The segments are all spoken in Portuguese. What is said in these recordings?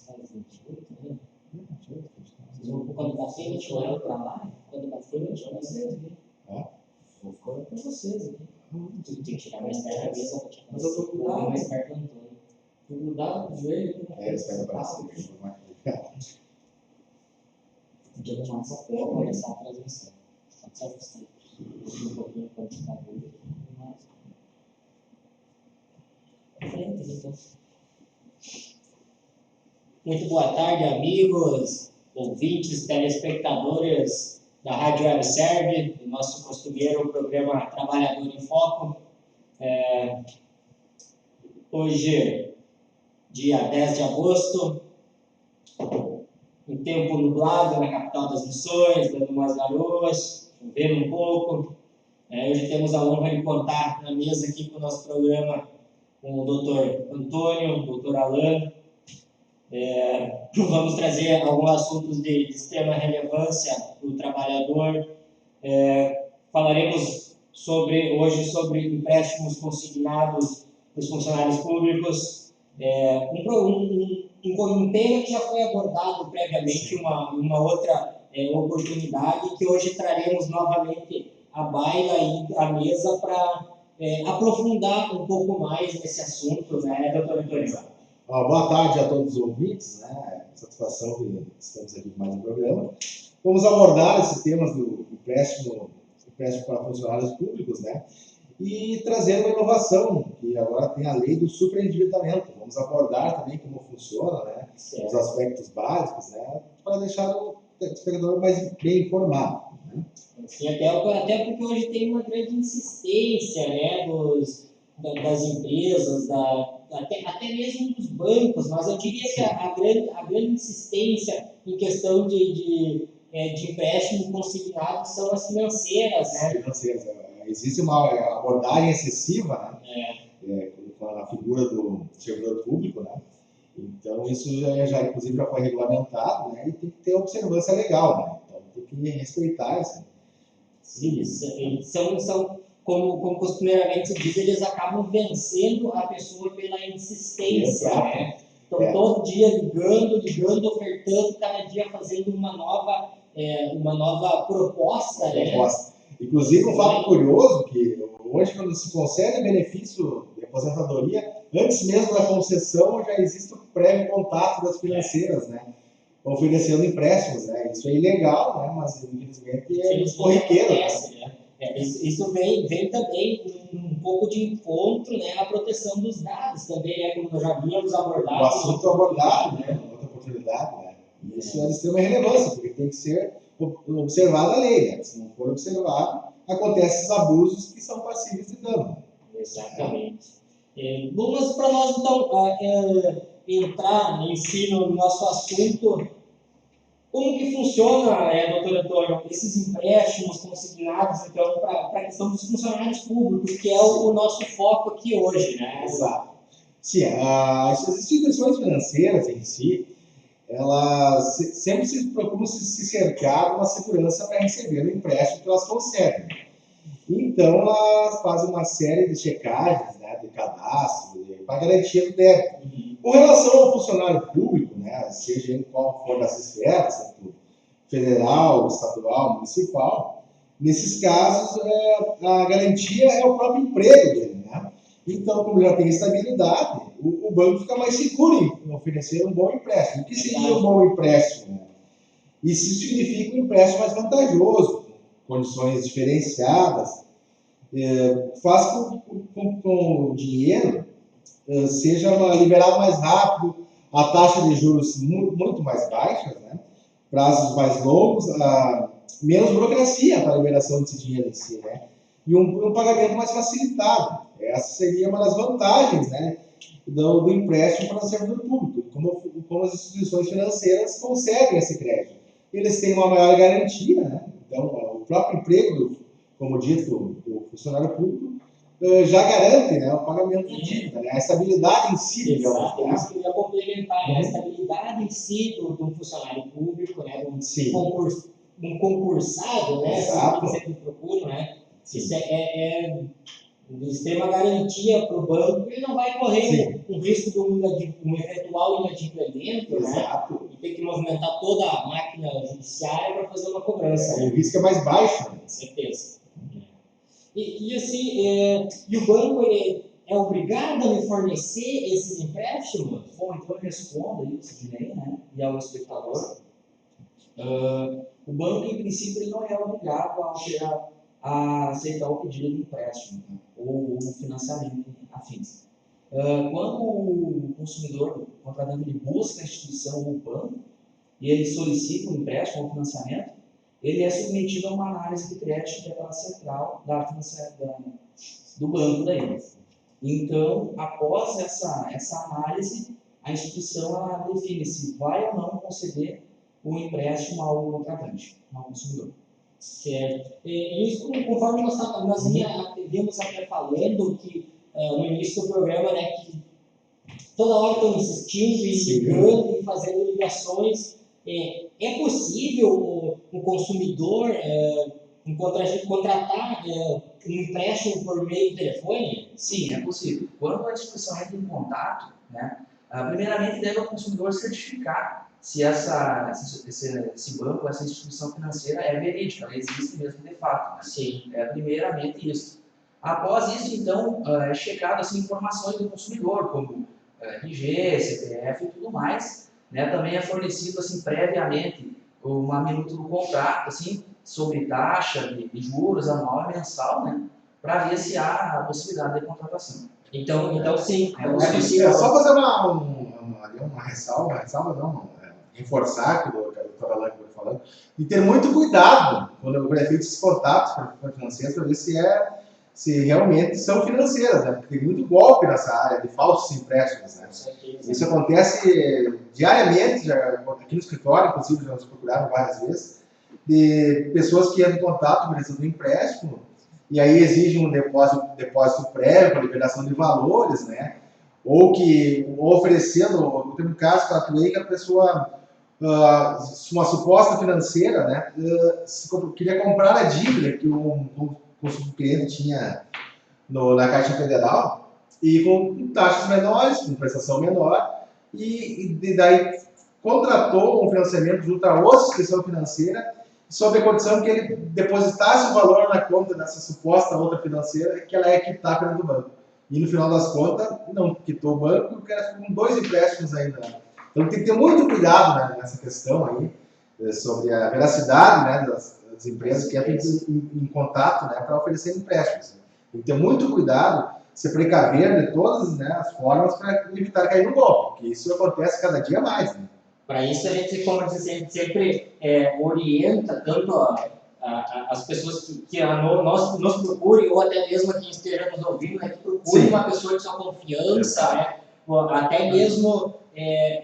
faz 28, né? 28, quando bater, eu te levo para lá. Quando bater, eu te levo vocês aqui. Vou ficar com vocês aqui. Tu tem que chegar mais perto da mesa para te conhecer. Mas eu tô grudado. Mais perto do Antônio. Tô grudado no joelho. Espera para você. Podia arrumar essa porra, começar a transmissão. Só que você um pouquinho quando você está duro. Frente, então. Muito boa tarde, amigos, ouvintes, telespectadores da Rádio Webserve, do nosso costumeiro programa Trabalhador em Foco. Hoje, dia 10 de agosto, um tempo nublado na capital das Missões, dando umas garoas, chovendo um pouco. Hoje temos a honra de contar na mesa aqui com o nosso programa com o Dr. Antônio, o Dr. Alan. Vamos trazer alguns assuntos de extrema relevância para o trabalhador. Falaremos hoje sobre empréstimos consignados dos funcionários públicos. Um tema que já foi abordado previamente em uma outra oportunidade, que hoje traremos novamente à baila e à mesa para aprofundar um pouco mais nesse assunto, né, doutor Antônio? Boa tarde a todos os ouvintes, né? Satisfação que estamos aqui com mais um programa. Vamos abordar esses temas do empréstimo para funcionários públicos, né? E trazer uma inovação, que agora tem a lei do superendividamento. Vamos abordar também como funciona, né? Os aspectos básicos, né? Para deixar o espectador mais bem informado. Né? Sim, até porque hoje tem uma grande insistência, né, das empresas, até mesmo dos bancos, mas eu diria que a grande insistência em questão de empréstimo consignado são as financeiras, né? As financeiras. Existe uma abordagem excessiva, né? Com a figura do servidor público, né? Então, isso inclusive já foi regulamentado, né? E tem que ter observância legal, né? Então, tem que respeitar isso. Sim, eles são como costumeiramente se diz, eles acabam vencendo a pessoa pela insistência, né? Então, todo dia ligando, ofertando, cada dia fazendo uma nova proposta, né? Inclusive, um fato curioso, que hoje, quando se concede benefício de aposentadoria, antes mesmo da concessão, já existe o prévio contato das financeiras, né? Oferecendo empréstimos, né? Isso é ilegal, né? Mas, infelizmente, é corriqueiro. Isso vem também um pouco de encontro, né, à proteção dos dados também, né, como nós já havíamos abordado. O assunto abordado, né, outra oportunidade, né. Isso é de extrema relevância, porque tem que ser observada a lei, né. Se não for observado, acontecem esses abusos que são passíveis de dano. Exatamente. Bom, mas para nós, então, entrar em si no nosso assunto, como que funciona, doutor Antônio, esses empréstimos consignados, então, para a questão dos funcionários públicos, que é o nosso foco aqui hoje, né? Exato. Sim, as instituições financeiras em si, elas sempre se procuram se cercar de uma segurança para receber o empréstimo que elas concedem. Então, elas fazem uma série de checagens, né, de cadastro, para garantia do débito. Com relação ao funcionário público, né, seja em qual for das esferas, federal, estadual, municipal, nesses casos, a garantia é o próprio emprego dele. Né? Então, como já tem estabilidade, o banco fica mais seguro em oferecer um bom empréstimo. O que seria um bom empréstimo? Né? Isso significa um empréstimo mais vantajoso, condições diferenciadas, faz com o dinheiro seja liberado mais rápido, a taxa de juros muito mais baixa, né? Prazos mais longos, menos burocracia para a liberação desse dinheiro em si, né? E um pagamento mais facilitado. Essa seria uma das vantagens, né, do empréstimo para o servidor público, como as instituições financeiras concedem esse crédito. Eles têm uma maior garantia, né? Então, o próprio emprego, como dito, do funcionário público, já garante, né, o pagamento de dívida, né, a estabilidade em si. Exato, né? Isso que eu ia complementar, né? A estabilidade em si do funcionário público, né, um concursado, né, Exato. que sempre procura, né? Isso de extrema garantia para o banco, ele não vai correr um risco de um eventual inadimplemento, né? Exato. E ter que movimentar toda a máquina judiciária para fazer uma cobrança. O risco é mais baixo. Com certeza. E o banco ele é obrigado a me fornecer esses empréstimos? Bom, então eu respondo aí, Sidney, né? E ao espectador. O banco, em princípio, ele não é obrigado a aceitar o pedido de empréstimo, né? Ou financiamento afins. Quando o consumidor, o contratante, ele busca a instituição ou o banco e ele solicita um empréstimo ou financiamento, ele é submetido a uma análise de crédito que é pela central do banco daí. Então, após essa análise, a instituição ela define se vai ou não conceder o empréstimo ao contratante, ao consumidor. Certo. E isso, conforme nós vimos até falando, que no início do programa, né, que toda hora estão insistindo e ligando e fazendo ligações. É possível o consumidor contratar um empréstimo por meio do telefone? Sim, é possível. Quando a instituição entra em contato, né, primeiramente deve o consumidor certificar se esse banco, essa instituição financeira é verídica, ela existe mesmo de fato. Né? Sim. Primeiramente isso. Após isso, então, é checado as informações do consumidor, como RG, CPF e tudo mais. Né? Também é fornecido assim, previamente uma minuta do contrato assim, sobre taxa de juros anual e mensal, né? Para ver se há a possibilidade de contratação. Então sim, é possível. É só fazer uma ressalva não, reforçar o que o doutor Alain foi falando, e ter muito cuidado quando é feito esses contatos para financeiras para ver se realmente são financeiras, né? Porque tem muito golpe nessa área de falsos empréstimos, né? Isso acontece diariamente, aqui no escritório, inclusive, já nos procuraram várias vezes, de pessoas que entram em contato precisando de empréstimo e aí exigem um depósito prévio para liberação de valores, né? Ou oferecendo, tem um caso que eu atuei que a pessoa, uma suposta financeira, né, queria comprar a dívida que o cliente tinha na Caixa Federal e com taxas menores, com prestação menor, e daí contratou um financiamento junto a outra instituição financeira sob a condição que ele depositasse o valor na conta dessa suposta outra financeira que ela ia quitar pelo banco. E no final das contas, não quitou o banco porque era com 2 empréstimos ainda. Né? Então tem que ter muito cuidado, né, nessa questão aí, sobre a veracidade, né, das empresas que entram em contato, né, para oferecer empréstimos. Tem que ter muito cuidado, se precaver de todas, né, as formas para evitar cair no golpe, porque isso acontece cada dia mais. Né? Para isso a gente, como eu disse, a gente sempre orienta tanto as pessoas que nos procurem, ou até mesmo quem esteja nos ouvindo, né, que procure uma pessoa de sua confiança, né, até mesmo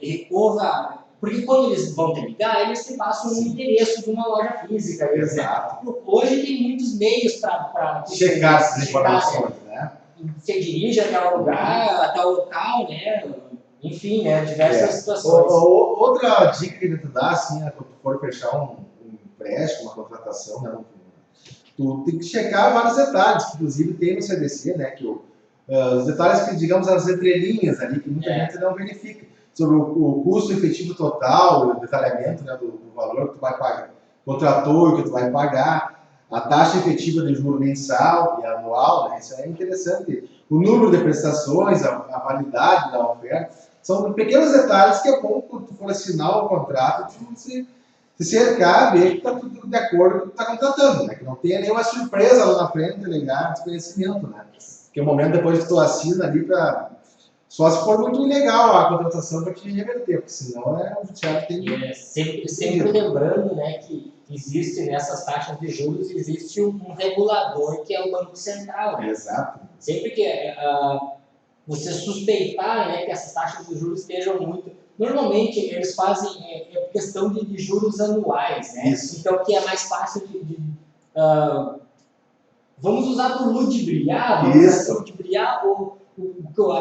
recorra, porque quando eles vão te ligar, eles te passam um endereço de uma loja física. Exato. Hoje tem muitos meios para checar essas informações, né? Você dirige até o lugar, até o local, né? Enfim, né? Diversas situações. Outra dica que ele te dá, assim, quando tu for fechar um empréstimo, uma contratação, né? Tu tem que checar vários detalhes, que inclusive tem no CDC, né? Que os detalhes que, digamos, as entrelinhas ali, que muita gente não verifica. Sobre o custo efetivo total, o detalhamento, né, do valor que tu vai pagar, contratou e que tu vai pagar, a taxa efetiva de juro mensal e anual, né, isso é interessante. O número de prestações, a validade da oferta, são pequenos detalhes que é bom quando tu for assinar o contrato, tu se cercar, ver que está tudo de acordo com o que tu está contratando, né, que não tenha nenhuma surpresa lá na frente, legal, desconhecimento, né, porque o momento depois que tu assina ali para... Só se for muito ilegal a contratação para te reverter, porque senão o judiciário tem... Sempre lembrando, né, que existe nessas taxas de juros, existe um regulador que é o Banco Central. Né? Exato. Sempre que você suspeitar, né, que essas taxas de juros estejam muito... Normalmente eles fazem questão de juros anuais, né? Isso. Então que é mais fácil vamos usar por ludibriar, a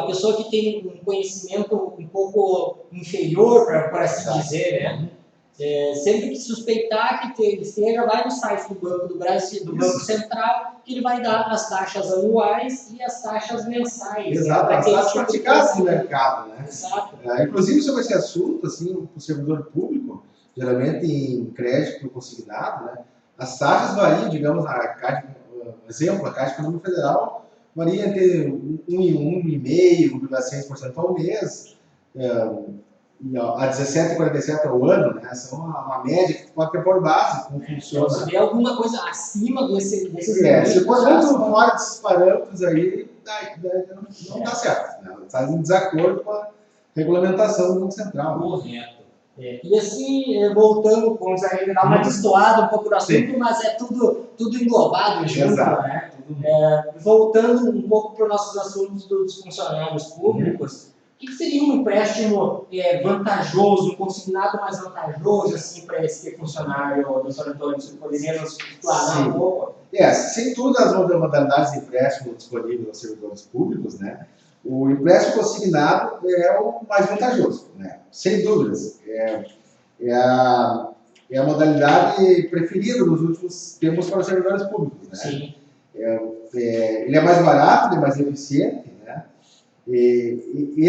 pessoa que tem um conhecimento um pouco inferior, por assim dizer, né? Sempre que suspeitar que ele esteja, vai no site do Banco do Brasil, do Banco Central, que ele vai dar as taxas anuais e as taxas mensais. Exato, as taxas praticadas no mercado, né? Exato. Inclusive sobre esse assunto, assim, o servidor público, geralmente em crédito consignado, né? As taxas variam, digamos, a Caixa, exemplo, a Caixa Econômica Federal varia entre 1 e 1,5% ao mês, a 17,47 ao ano, né? São uma média que pode ter por base como funciona. Se tiver alguma coisa acima desses se for muito fora desses parâmetros aí, não dá certo. Né? Está em desacordo com a regulamentação do Banco Central. Correto. E assim, voltando, vamos ainda dar uma destoada um pouco do assunto, mas é tudo englobado junto, né? Voltando um pouco para os nossos assuntos dos funcionários públicos, o que seria um empréstimo vantajoso, um consignado mais vantajoso assim, para esse funcionário, doutor Antônio? Você poderia nos explanar um pouco? Sem todas as modalidades de empréstimo disponíveis aos servidores públicos, né? O empréstimo consignado é o mais vantajoso, né? Sem dúvidas. É a modalidade preferida nos últimos tempos para os servidores públicos, né? Sim. Ele é mais barato, ele é mais eficiente, né? Ele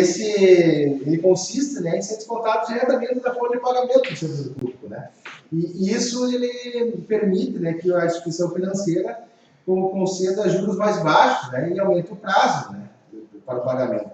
consiste, né, em ser descontado diretamente da folha de pagamento do servidor público, né? E isso ele permite, né, que a instituição financeira conceda juros mais baixos, né, e aumente o prazo, né, para o pagamento.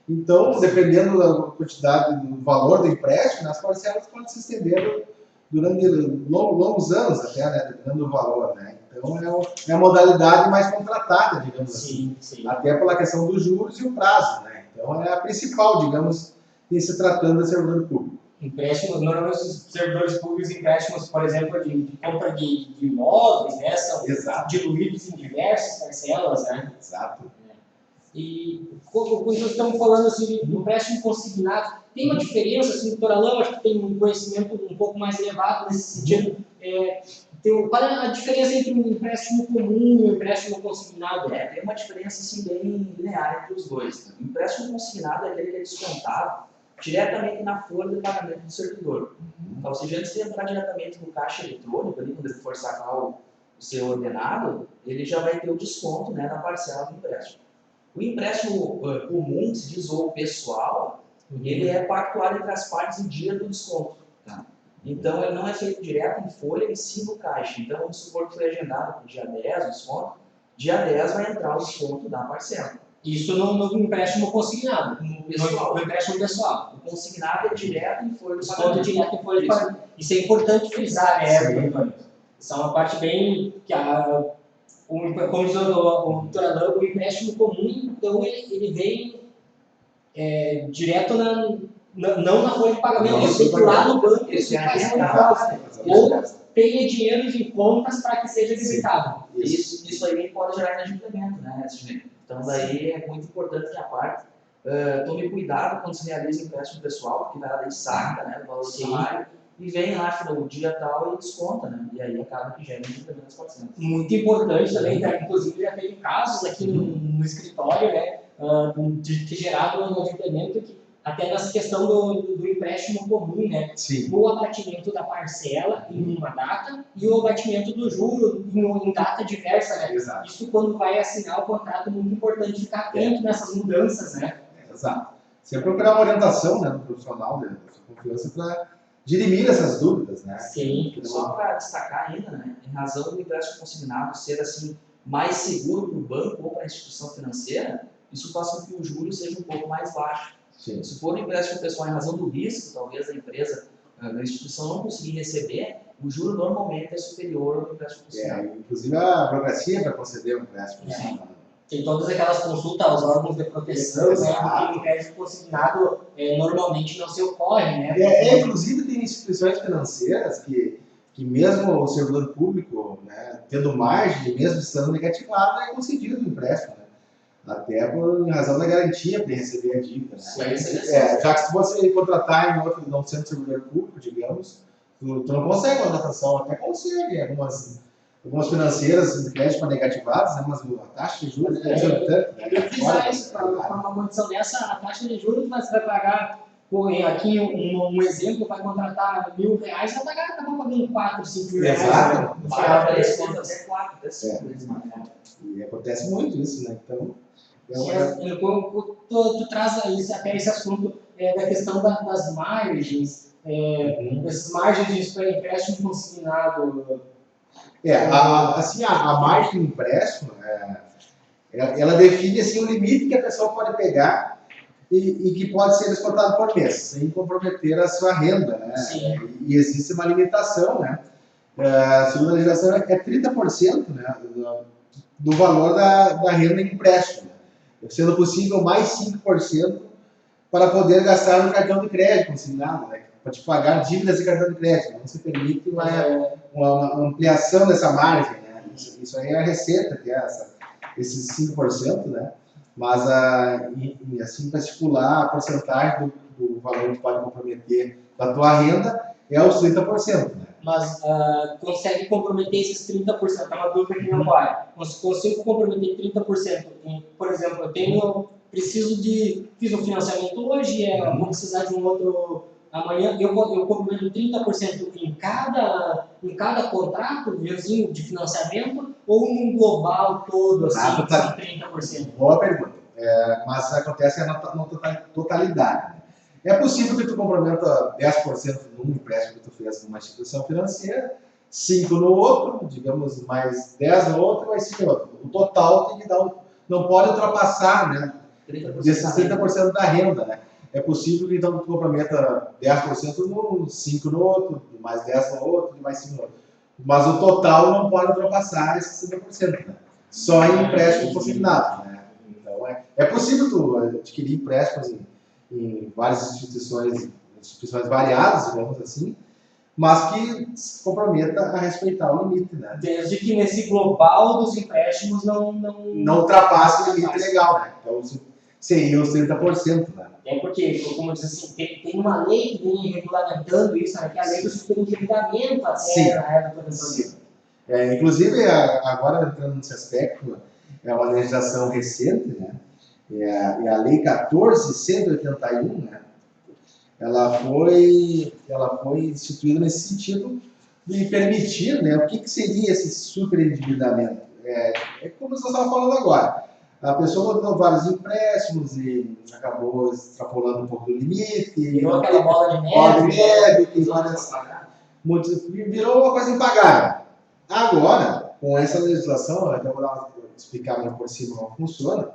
Então, dependendo da quantidade, do valor do empréstimo, as parcelas podem se estender durante longos anos até, né, dependendo do valor, né? Então, é a modalidade mais contratada, digamos assim, até pela questão dos juros e o prazo, né? Então, é a principal, digamos, em se tratando de servidor público. Empréstimos, normalmente os servidores públicos, empréstimos, por exemplo, de compra de imóveis, né, são diluídos em diversas parcelas, né? Exato. E quando nós estamos falando assim, do empréstimo consignado, tem uma diferença, assim, doutor Alain, acho que tem um conhecimento um pouco mais elevado nesse sentido. Qual é a diferença entre um empréstimo comum e um empréstimo consignado? Tem uma diferença assim, bem linear entre os dois. Né? O empréstimo consignado é aquele que é descontado diretamente na folha de pagamento do servidor. Então, ou seja, antes de entrar diretamente no caixa eletrônico, ali, quando ele for sacar o seu ordenado, ele já vai ter o desconto, né, na parcela do empréstimo. O empréstimo comum, se diz ou pessoal, ele é pactuado entre as partes em dia do desconto. Tá? Então, ele não é feito direto em folha, e sim no caixa. Então, vamos supor que foi agendado para o dia 10 o desconto, dia 10 vai entrar o desconto da parcela. Isso no empréstimo consignado, no empréstimo pessoal. O consignado é direto em folha de pagamento. Direto em folha de pagamento. Isso é importante frisar, né? Isso é uma parte bem... como diz o doutor Alain, o empréstimo comum, então, ele vem direto não na folha de pagamento, ele tem que ir lá no banco e faz ou tenha dinheiro em contas para que seja debitado. Isso aí pode gerar inadimplemento, né? Então, daí é muito importante que a parte tome cuidado quando se realiza empréstimo pessoal, porque na hora saca, né, o valor do salário, e vem lá no dia tal e desconta, né? E aí acaba que gera inadimplemento das parcelas. Muito importante também, né? Inclusive já teve casos aqui no escritório, né, que geraram um inadimplemento que até nessa questão do empréstimo comum, né? Sim. O abatimento da parcela em uma data e o abatimento do juro em data diversa, né? Exato. Isso quando vai assinar o contrato, muito importante ficar atento nessas mudanças, né? Exato. Você procurar uma orientação, né, no profissional da sua confiança para dirimir essas dúvidas, né? Sim. Só para destacar ainda, né, em razão do empréstimo consignado ser assim mais seguro para o banco ou para a instituição financeira, isso faz com que o juro seja um pouco mais baixo. Sim. Se for um empréstimo pessoal em razão do risco, talvez a empresa, a instituição não conseguir receber, o juro normalmente é superior ao empréstimo consignado. Inclusive a burocracia para conceder um empréstimo. Né? Tem todas aquelas consultas aos órgãos de proteção, né? Porque o empréstimo consignado normalmente não se ocorre, né? Inclusive tem instituições financeiras que mesmo o servidor público, né, tendo margem, mesmo estando negativado, é concedido o empréstimo, né? Até por razão da garantia para receber a dívida. Né? Já que se você contratar em outro, não sendo servidor público, digamos, tu não consegue uma dotação, até consegue algumas financeiras de crédito para negativados, né, mas a taxa de juros é exorbitante. Eu fiz isso, para uma condição dessa, a taxa de juros você vai pagar aqui um exemplo, vai contratar R$1.000, já está pagando 4, 5 mil reais. Exato. No final das Até contas. 4, até 5 vezes mais. E acontece muito isso, né? Então, Tu traz até esse assunto da questão das margens, essas margens de empréstimo consignado. A margem do empréstimo, ela define assim, o limite que a pessoa pode pegar e que pode ser descontado por mês, sem comprometer a sua renda, né? E existe uma limitação, né? Segundo a legislação, é 30%, né, do valor da renda em empréstimo, né? Sendo possível mais 5% para poder gastar no cartão de crédito consignado, né? Para te pagar dívidas de cartão de crédito. Não se permite uma ampliação dessa margem, né? Isso aí é a Receita, que é esses 5%, né? Mas assim, para estipular a porcentagem do valor que pode comprometer da tua renda é os 30%. Né? Mas consegue comprometer esses 30%, é uma dúvida que não vai. Consigo comprometer 30%. Por exemplo, fiz um financiamento hoje, vou precisar de um outro amanhã, eu comprometo 30% em cada contrato, viuzinho de financiamento, ou num global todo, assim, são 30%? Boa pergunta. Mas acontece na totalidade. Né? É possível que tu comprometa 10% num empréstimo que tu fez numa instituição financeira, 5% no outro, digamos, mais 10% no outro, mais 5% no outro. O total tem que dar não pode ultrapassar, né, 30% desses 30% da renda, né? É possível que então tu comprometa 10% num, 5% no outro, mais 10% no outro, mais 5% no outro. Mas o total não pode ultrapassar esses 30%, né? Só em empréstimo consignado, né? Então é possível tu adquirir empréstimos em várias instituições variadas, digamos assim, mas que se comprometa a respeitar o limite, né? Desde que nesse global dos empréstimos não ultrapasse o limite legal, né? Então seria os 30%, né? Porque, como diz assim, tem uma lei que vem regulamentando isso, né? Que é a lei do superendividamento até na época da pandemia. Inclusive, agora entrando nesse aspecto, é uma legislação recente, né? É a Lei 14.181, né? Ela foi instituída nesse sentido de permitir, né? O que seria esse superendividamento? Como nós estávamos falando agora. A pessoa botou vários empréstimos e acabou extrapolando um pouco do limite. Virou aquela bola de neve. Virou uma coisa impagável. Agora, com essa legislação, eu vou explicar por cima como funciona,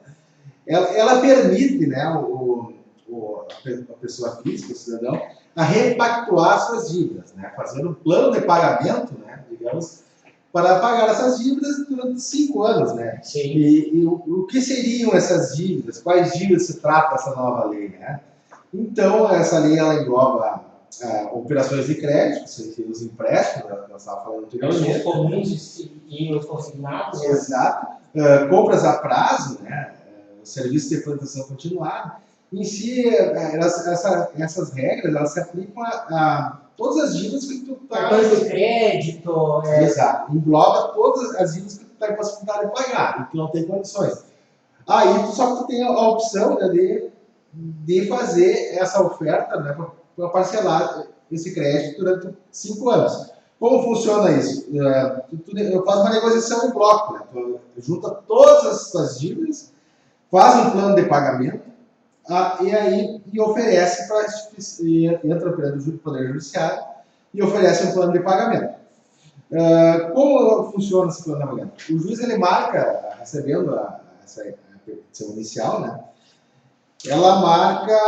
ela permite, né, a pessoa física, o cidadão, a repactuar suas dívidas, né, fazendo um plano de pagamento, né, digamos, para pagar essas dívidas durante 5 anos, né? Sim. E o que seriam essas dívidas? Quais dívidas se trata essa nova lei, né? Então, essa lei ela engloba operações de crédito, os empréstimos, que nós estávamos falando anteriormente. Os comuns e os consignados. Exato. Compras a prazo, né? Serviço de plantação continuada. Em si, essas regras elas se aplicam a todas as dívidas que tu está... Cartões de crédito... Exato. Engloba todas as dívidas que tu está em possibilidade de pagar e que não tem condições. Aí, só que tu tem a opção, né, de fazer essa oferta, né, para parcelar esse crédito durante 5 anos. Como funciona isso? Tu faz uma negociação em bloco, né? Tu junta todas as tuas dívidas, faz um plano de pagamento, e oferece para entra o Poder Judiciário e oferece um plano de pagamento. Como funciona esse plano de pagamento? O juiz ele marca, recebendo essa petição inicial, né? Ela marca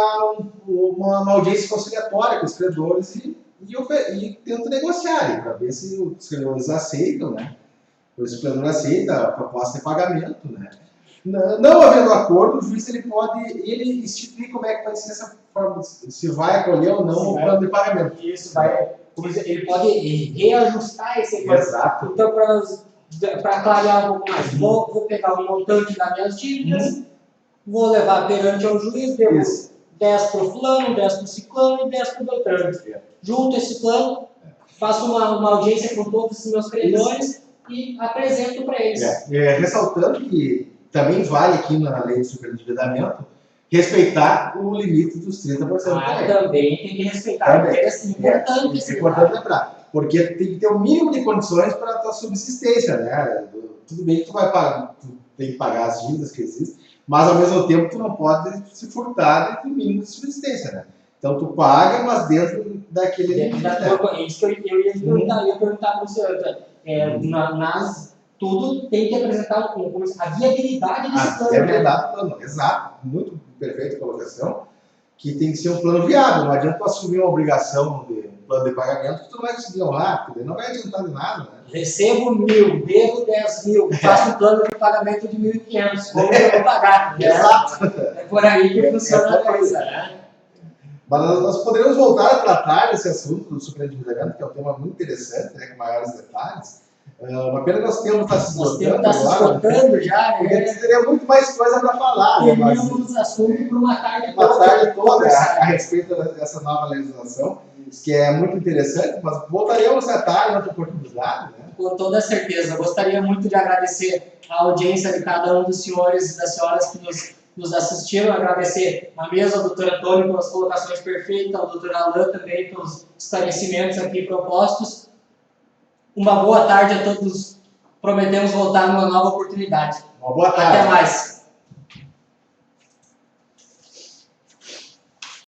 uma audiência conciliatória com os credores e tenta negociar para ver se os credores aceitam, né? Se o credor aceita a proposta de pagamento, né? Não havendo acordo, o juiz ele pode instituir como é que vai ser essa forma, se vai acolher ou não o plano de pagamento. Isso, ele pode reajustar esse plano. Exato. Então, para clarear um pouco mais, vou pegar o montante das minhas dívidas, vou levar perante ao juiz, devo 10 para o fulano, 10 para o ciclano e 10 para o Beltrano. Junto esse plano, faço uma audiência com todos os meus credores e apresento para eles. Ressaltando que também vale aqui na lei de superendividamento respeitar o limite dos 30% também. Também tem que respeitar. Também. É importante esse É importante lembrar, porque tem que ter o mínimo de condições para a tua subsistência, né? Tudo bem que tu vai pagar, tu tem que pagar as dívidas que existem, mas ao mesmo tempo tu não pode se furtar do mínimo de subsistência, né? Então tu paga, mas dentro daquele limite. É isso que eu ia perguntar para o senhor. Tudo tem que apresentar a viabilidade desse plano. É verdade, plano, exato, muito perfeita colocação, que tem que ser um plano viável. Não adianta tu assumir uma obrigação de plano de pagamento que tu não vai conseguir honrar, porque não vai adiantar de nada, né? Recebo 1.000, devo 10.000, faço um plano de pagamento de 1.500, como eu vou pagar? Exato. É por aí que funciona a coisa, né? Mas nós poderíamos voltar a tratar desse assunto do superendividamento, que é um tema muito interessante, né, com maiores detalhes. Uma pena que nosso tempo está se esgotando já, né? Porque teria muito mais coisa para falar. Teríamos assunto para uma tarde toda a respeito dessa nova legislação, que é muito interessante, mas voltaremos a tratar em outra oportunidade, né? Com toda certeza. Eu gostaria muito de agradecer a audiência de cada um dos senhores e das senhoras que nos assistiram, agradecer a mesa, ao doutor Antônio pelas colocações perfeitas, ao doutor Alain também pelos esclarecimentos aqui propostos. Uma boa tarde a todos. Prometemos voltar numa nova oportunidade. Uma boa tarde. Até mais.